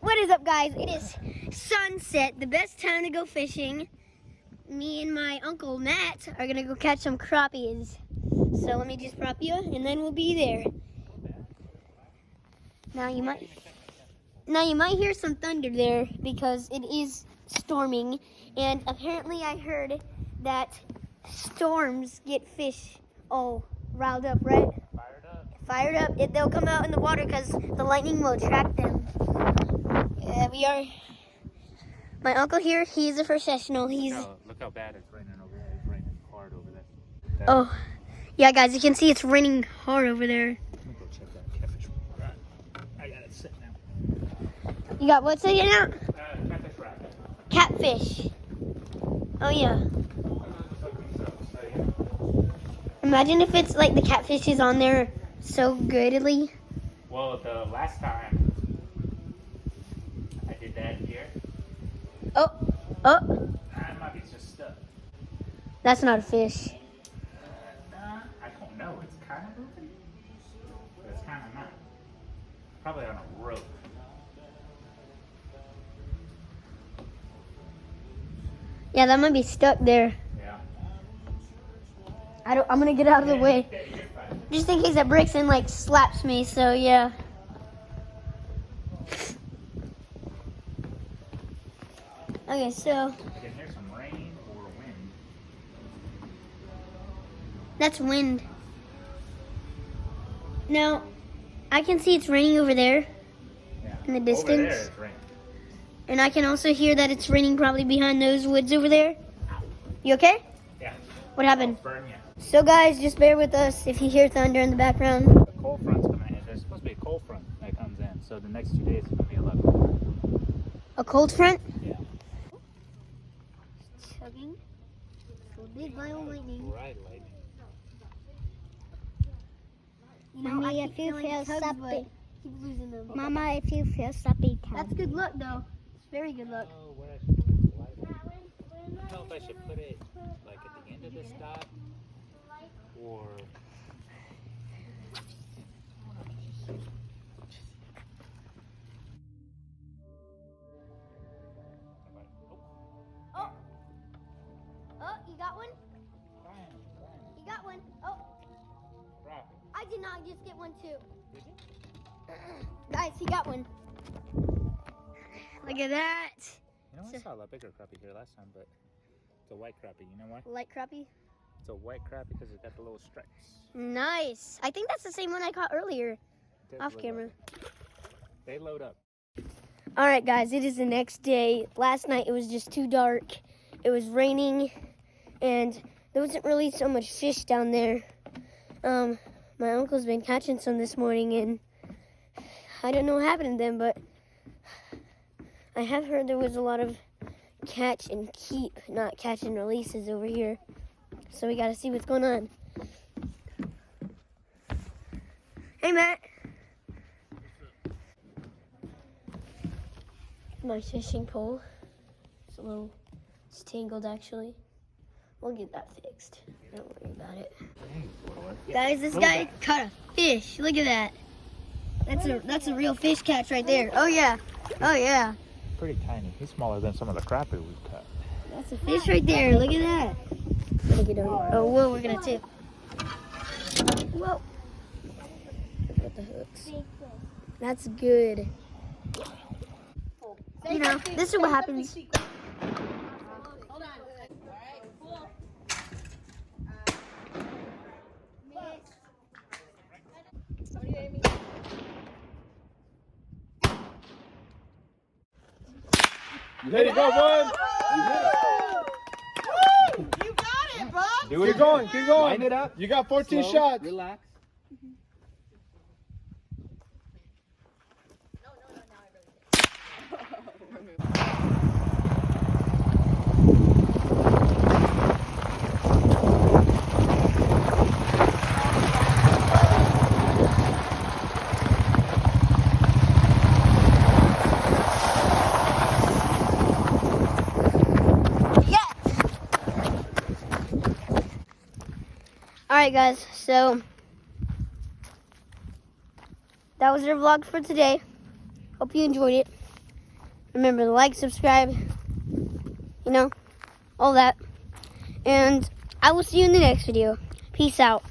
What is up, guys? It is sunset, the best time to go fishing. Me and my uncle Matt are gonna go catch some crappies. So let me just prop you, and then we'll be there. Now you might hear some thunder there because it is storming, and apparently I heard that storms get fish all riled up, right? Fired up. They'll come out in the water because the lightning will attract them. My uncle here, he's a professional. Look how bad it's raining over there. It's raining hard over there. Oh, yeah, guys, you can see it's raining hard over there. Let me go check that catfish rack. I got it set now. You got what sitting out? Catfish rack. Catfish. Oh, yeah. Imagine if it's like the catfish is on there so goodly. Well, the last time I did that here, Oh, I might be just stuck. that's not a fish. I don't know. It's kind of moving, but it's kind of not. Probably on a rope. Yeah, that might be stuck there. Yeah. I'm gonna get out of the way. Just in case that breaks and like slaps me, so yeah. Okay, so I can hear some rain or wind. that's wind. Now, I can see it's raining over there Yeah. in the Over distance. there it's raining. And I can also hear that it's raining probably behind those woods over there. You okay? Yeah. What happened? Burn you. So guys, just bear with us if you hear thunder in the background. The cold front's coming in. There's supposed to be a cold front that comes in. So the next 2 days is going to be a lot colder. A cold front? Yeah. Chugging. So big violent lightning. Right, lightning. You know, Mommy, I if keep you feeling feel tugs, something- but keep losing them. Mama, if you feel sloppy, tell That's me. good luck though. It's very good luck. Oh, where I should put the light. I don't know if I should put it like at the end of this dot or. Oh, you got one? You got one? Oh, I did not just get one too. Guys, he got one. Look at that. You know, I saw a lot bigger crappie here last time, but it's a white crappie. You know why? Light crappie. It's a white crappie because it got the little stripes. Nice. I think that's the same one I caught earlier It does off look camera. like it. They load up. All right, guys, it is the next day. Last night it was just too dark. It was raining, and there wasn't really so much fish down there. My uncle's been catching some this morning, and I don't know what happened to them, but I have heard there was a lot of catch and keep, not catch and releases over here. So we got to see what's going on. Hey, Matt. My fishing pole. It's tangled actually. We'll get that fixed. Don't worry about it. Guys, this guy caught a fish. Look at that. That's a real fish catch right there. Oh yeah. Oh yeah. Pretty tiny. He's smaller than some of the crappie we've caught. That's a fish right there. Look at that. Oh whoa, we're gonna tip. Whoa. Look at the hooks. That's good. You know, this is what happens. There you go, bud. You got it, bud. Keep going, keep going. Line it up. You got 14 shots. Relax. Alright guys, so that was our vlog for today. Hope you enjoyed it. Remember to like, subscribe, you know, all that. And I will see you in the next video. Peace out.